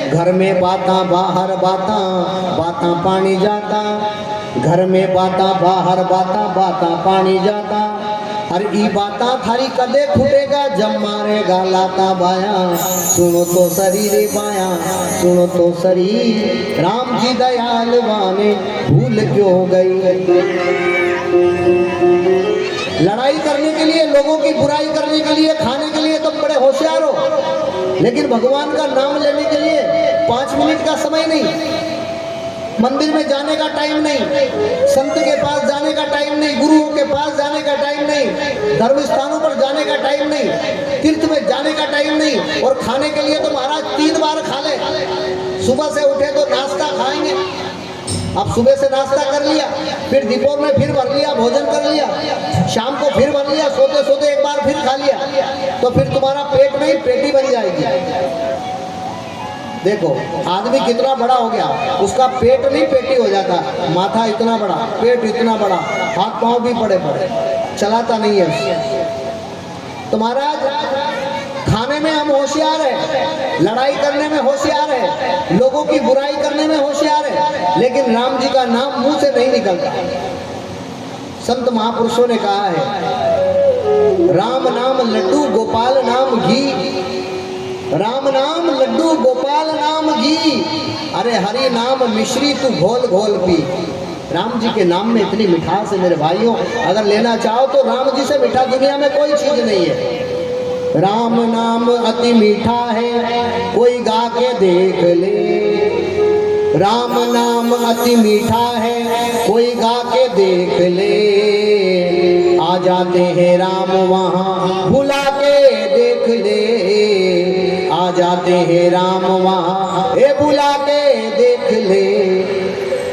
घर में बाता बाहर बाता, बाता पानी जाता। घर में बाता बाहर बाता, बाता पानी जाता। हर ई बाता थारी कदे फूटेगा, जब मारेगा लाता बाया। सुनो तो शरीर बाया, सुनो तो शरीर, राम जी दयाल वाने भूल क्यों गई। लड़ाई करने के लिए, लोगों की बुराई करने के लिए, खाने के लिए तुम बड़े होशियार हो, लेकिन भगवान का नाम लेने के लिए 5 मिनट का समय नहीं, मंदिर में जाने का टाइम नहीं, संत के पास जाने का टाइम नहीं, गुरुओं के पास जाने का टाइम नहीं, धर्म स्थानों पर जाने का टाइम नहीं, तीर्थ में जाने का टाइम नहीं। और खाने के लिए तो महाराज 3 बार खा ले। सुबह से उठे तो नाश्ता खाएंगे, अब सुबह से नाश्ता कर लिया, फिर दोपहर में फिर भर लिया, भोजन कर लिया, शाम को फिर भर लिया, सोते सोते एक बार फिर खा लिया, तो फिर तुम्हारा पेट नहीं पेटी बन जाएगी। देखो आदमी कितना बड़ा हो गया, उसका पेट नहीं पेटी हो जाता, माथा इतना बड़ा, पेट इतना बड़ा, हाथ पांव भी बड़े बड़े, चलाता नहीं है। तो महाराज खाने में हम होशियार है, लड़ाई करने में होशियार है, लोगों की बुराई करने में होशियार है, लेकिन राम जी का नाम मुंह से नहीं निकलता। संत महापुरुषों ने कहा है, राम नाम लड्डू गोपाल नाम घी, राम नाम लड्डू गोपाल नाम घी, अरे हरि नाम मिश्री तू घोल घोल पी। राम जी के नाम में इतनी मिठास है मेरे भाइयों, अगर लेना चाहो तो राम जी से मीठा दुनिया में कोई चीज नहीं है। राम नाम अति मीठा है, कोई गा के देख ले। राम नाम अति मीठा है, कोई गा के देख ले। आ जाते हैं राम वहाँ, बुला के देख ले। आ जाते हैं राम वहाँ, ए बुला के देख ले।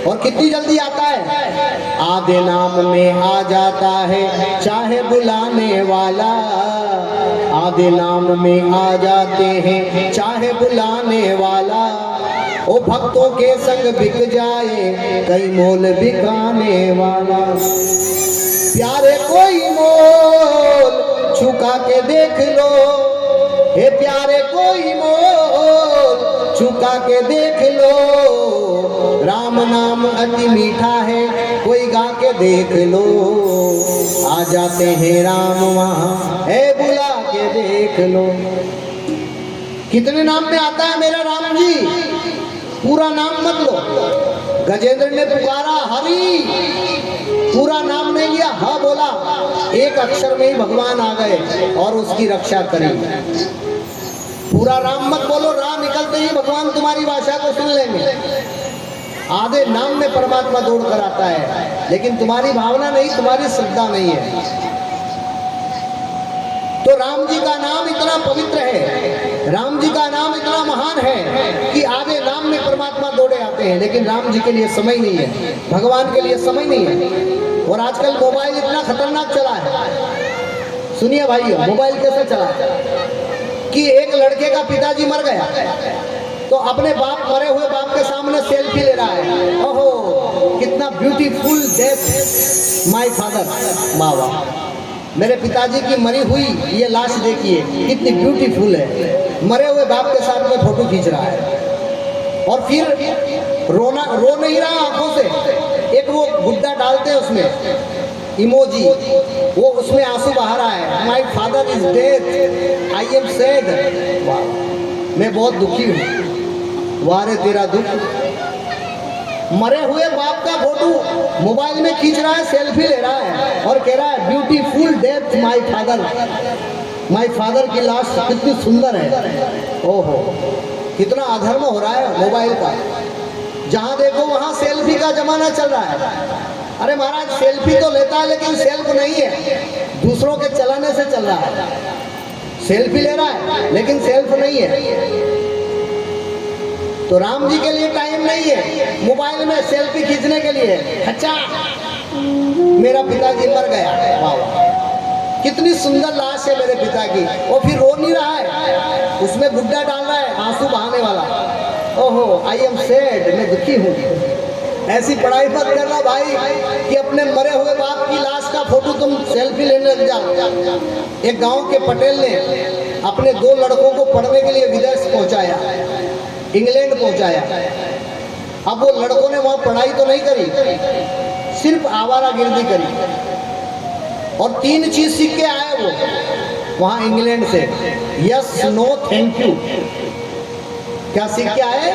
और कितनी जल्दी आता है, आधे नाम में आ जाता है, चाहे बुलाने वाला। आधे नाम में आ जाते हैं, चाहे बुलाने वाला। ओ भक्तों के संग बिक जाए, कई मोल बिकाने वाला। प्यारे कोई मोल चुका के देख लो, हे प्यारे कोई मोल चुका के देख लो। राम नाम अति मीठा है, कोई गा के देख लो। आ जाते हैं राम वहाँ, हे बुला के देख लो। कितने नाम में आता है मेरा राम जी, पूरा नाम मत लो। गजेंद्र ने पुकारा हरि, पूरा नाम नहीं लिया, हाँ बोला, एक अक्षर में ही भगवान आ गए और उसकी रक्षा करी। पूरा राम मत बोलो, राम निकलते ही भगवान तुम्हारी भाषा को सुन लेंगे। आधे नाम में परमात्मा दौड़ कर आता है, लेकिन तुम्हारी भावना नहीं, तुम्हारी श्रद्धा नहीं है। तो राम जी का नाम इतना पवित्र है, राम जी का नाम इतना महान है कि आधे नाम में परमात्मा दौड़े आते हैं, लेकिन राम जी के लिए समय नहीं है, भगवान के लिए समय नहीं है। और आजकल मोबाइल इतना खतरनाक चला है, सुनिए भाई, मोबाइल कैसे चला है कि एक लड़के का पिताजी मर गया तो अपने बाप, मरे हुए बाप के सामने सेल्फी ले रहा है। ओहो कितना ब्यूटीफुल डेथ माय फादर, वाह, मेरे पिताजी की मरी हुई ये लाश देखिए कितनी ब्यूटीफुल है। मरे हुए बाप के साथ में फोटो खींच रहा है और फिर रो नहीं रहा आंखों से, एक वो गुड्डा डालते हैं उसमें इमोजी, वो उसमें आंसू बहा रहा है, my father is death, I am sad. मैं बहुत दुखी हूँ। वारे तेरा दुख। मरे हुए बाप का फोटो मोबाइल में खींच रहा है, सेल्फी ले रहा है और कह रहा है beautiful death my father. My father की लाश कितनी सुंदर है। ओहो कितना अधर्म हो रहा है मोबाइल का, जहाँ देखो वहाँ सेल्फी का जमाना चल रहा है। अरे महाराज सेल्फी तो लेता है लेकिन सेल्फ नहीं है, दूसरों के चलाने से चल रहा है। सेल्फी ले रहा है लेकिन सेल्फ नहीं है। तो राम जी के लिए टाइम नहीं है मोबाइल में सेल्फी खींचने के लिए। अच्छा मेरा पिताजी मर गया, वाह कितनी सुंदर लाश है मेरे पिता की, वो फिर रो नहीं रहा है, उसमें गुड्डा डाल रहा है आंसू बहाने वाला। ओहो आई एम सैड, मैं दुखी हूँ। ऐसी पढ़ाई मत करना भाई कि अपने मरे हुए बाप की लाश का फोटो तुम सेल्फी लेने लग जाओ। एक गांव के पटेल ने अपने 2 लड़कों को पढ़ने के लिए विदेश पहुंचाया। इंग्लैंड पहुंचाया। अब वो लड़कों ने वहां पढ़ाई तो नहीं करी, सिर्फ आवारागर्दी करी और 3 चीज सीख के आए वो वहां इंग्लैंड से। Yes, no, thank you. क्या सीख के आए?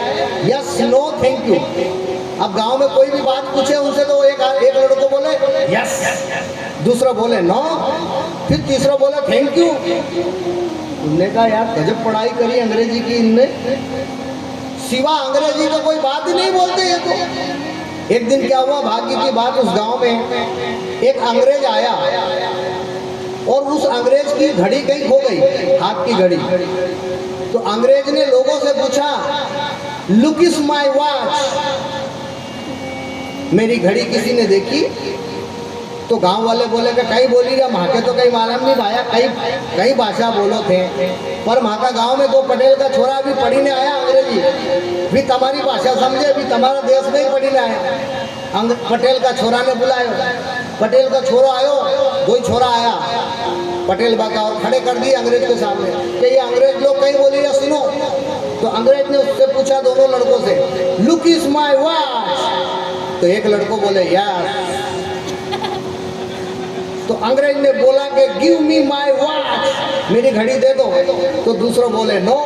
Yes, no, thank you. अब गांव में कोई भी बात पूछे उनसे तो एक लड़को बोले यस, दूसरा बोले नो, फिर तीसरा बोले थैंक यू। उनने कहा यार गजब पढ़ाई करी अंग्रेजी की इनने, सिवा अंग्रेजी का कोई बात ही नहीं बोलते ये तो। एक दिन क्या हुआ, भाग्य की बात, उस गांव में एक अंग्रेज आया और उस अंग्रेज की घड़ी कहीं खो गई, हाथ की घड़ी। तो अंग्रेज ने लोगों से पूछा, लुक इज माई वॉच, मेरी घड़ी किसी ने देखी? तो गांव वाले बोले कि कहीं बोली रहा, माँ के तो कहीं मालूम नहीं भाया, कई भाषा बोलो थे, पर माँ का गाँव में 2 पटेल का छोरा अभी पढ़ी ने आया अंग्रेजी, भी तुम्हारी भाषा समझे, अभी तुम्हारा देश में ही पढ़ी ने आया। पटेल का छोरा ने बुलाया, पटेल का छोरा आयो, 2 ही छोरा आया पटेल बाका और खड़े कर दिए अंग्रेज के सामने कि ये अंग्रेज लोग कहीं बोली रहा सुनो। तो अंग्रेज ने उससे पूछा दोनों लड़कों से, लुक इज माई वॉच। तो एक लड़को बोले यार, तो अंग्रेज ने बोला कि गिव मी माई वॉच, मेरी घड़ी दे दो। तो दूसरा बोले नो।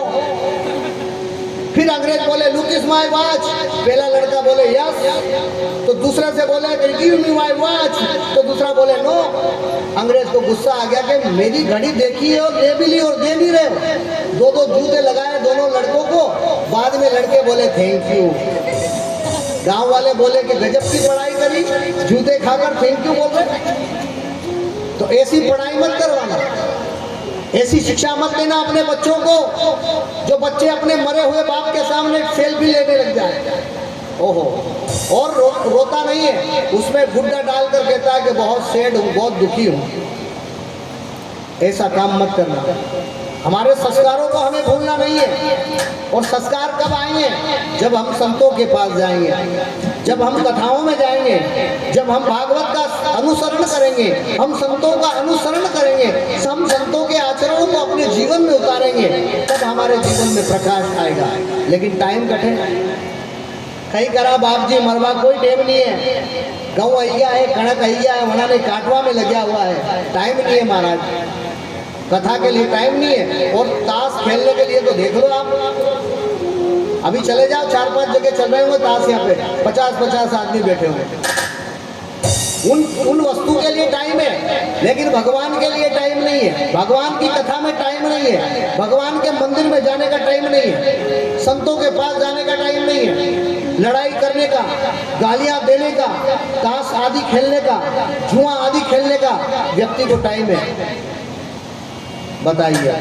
फिर अंग्रेज बोले लुक इज माई वॉच, पहला लड़का बोले यस। तो दूसरा से बोले कि गिव मी माई वॉच, तो दूसरा बोले नो। अंग्रेज को गुस्सा आ गया कि मेरी घड़ी देखी है और दे भी ली और दे नहीं रहे। 2 जूते लगाए दोनों लड़कों को। बाद में लड़के बोले थैंक यू। गांव वाले बोले कि गजब की पढ़ाई करी, जूते खाकर थैंक यू बोल रहे। तो ऐसी पढ़ाई मत करवाना, ऐसी शिक्षा मत देना अपने बच्चों को, जो बच्चे अपने मरे हुए बाप के सामने सेल्फी लेने लग जाए। ओहो, और रोता नहीं है, उसमें गुड्डा डालकर कहता है कि बहुत सैड हूँ, बहुत दुखी हूँ। ऐसा काम मत करना। हमारे संस्कारों को हमें भूलना नहीं है। और संस्कार कब आएंगे? जब हम संतों के पास जाएंगे, जब हम कथाओं में जाएंगे, जब हम भागवत का अनुसरण करेंगे, हम संतों का अनुसरण करेंगे, हम संतों के आचरणों को अपने जीवन में उतारेंगे, तब हमारे जीवन में प्रकाश आएगा। लेकिन टाइम कटे, कहीं करा बाप जी मरवा कोई टेम नहीं है, गऊ अहिया है, कणक अहिया है, वना ने काटवा में लगा हुआ है, टाइम नहीं है महाराज, कथा के लिए टाइम नहीं है। और ताश खेलने के लिए तो देख लो आप, अभी चले जाओ 4-5 जगह चल रहे होंगे ताश, यहाँ पे 50-50 आदमी बैठे होंगे। उन वस्तु के लिए टाइम है, लेकिन भगवान के लिए टाइम नहीं है। भगवान की कथा में टाइम नहीं है, भगवान के मंदिर में जाने का टाइम नहीं है, संतों के पास जाने का टाइम नहीं है, लड़ाई करने का, गालियां देने का, ताश आदि खेलने का, जुआ आदि खेलने का व्यक्ति को टाइम है। बताइए,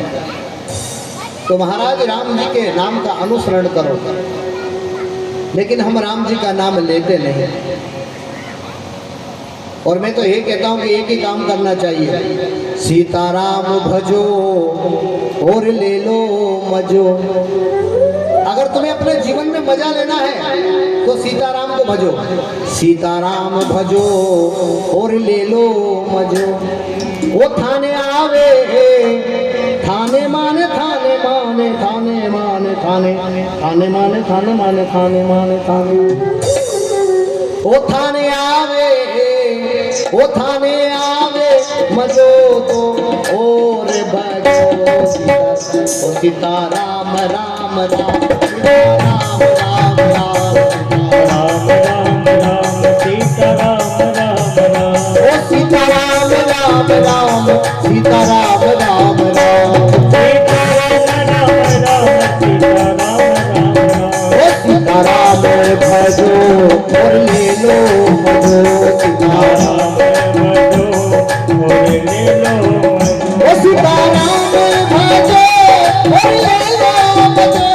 तो महाराज राम जी के नाम का अनुसरण करो, लेकिन हम राम जी का नाम लेते नहीं। और मैं तो ये कहता हूं कि एक ही काम करना चाहिए, सीताराम भजो और ले लो मजो। अगर तुम्हें अपने जीवन में मजा लेना है तो सीताराम को भजो, सीताराम भजो और ले लो मजो। वो थाने आवे, थाने माने थाने माने थाने माने थाने थाने माने थाने माने थाने माने थाने। वो थाने आवे, वो थाने आवे मजो तो और बजो। सीताराम राम राम राम राम राम राम राम सीताराम राम राम। ओ सीताराम राम राम सीताराम राम राम सीताराम भजो और ले लो मजो। सीताराम भजो और ले लो मजो। सीताराम भजो और ले लो मजो।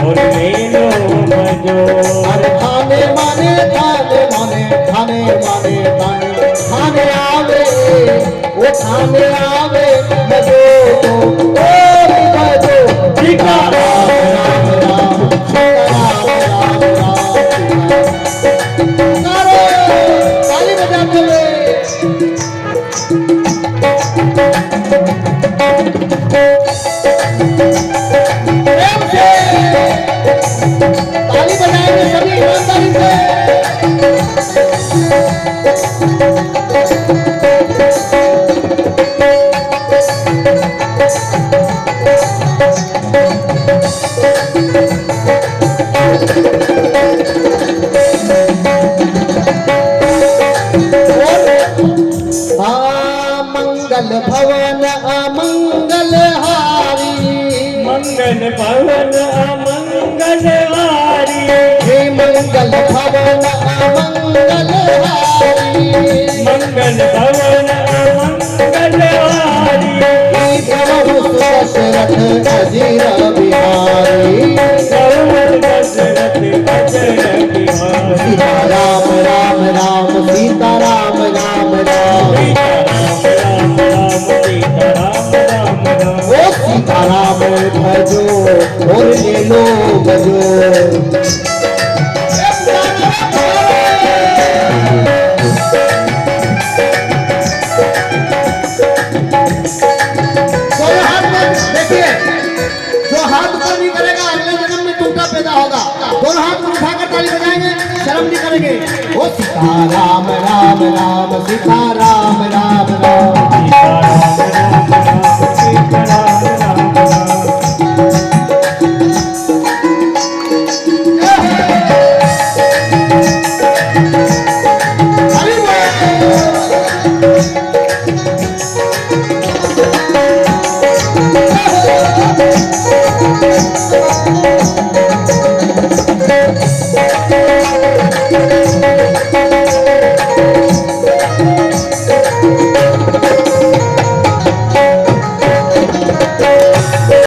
और ले लो मजो। अरे थाने माने थाने माने थाने माने थाने थाने आवे, वो थाने आवे मजो तो भजो। सीताराम राम राम सीताराम राम राम। ताली बजाते हुए मंगल भवन अमंगल हारी, मंगल भवन अमंगल हारी, हे मंगल भवन अमंगल हारी, मंगल भवन अमंगल हारी, प्रभु दशरथ अजीर बिहारी, प्रभु दशरथ अजीर बिहारी, सीता राम राम राम सीता राम राम राम, सीता राम भजो और ले लो भजो। देखिए, जो हाथ ऊपर नहीं करेगा अगले जन्म में टूटा पैदा होगा। दोनों हाथ उठाकर ताली बजाएंगे, शर्म नहीं करेंगे। ओ सीता राम राम राम सीता राम राम राम, सीता राम राम राम सीता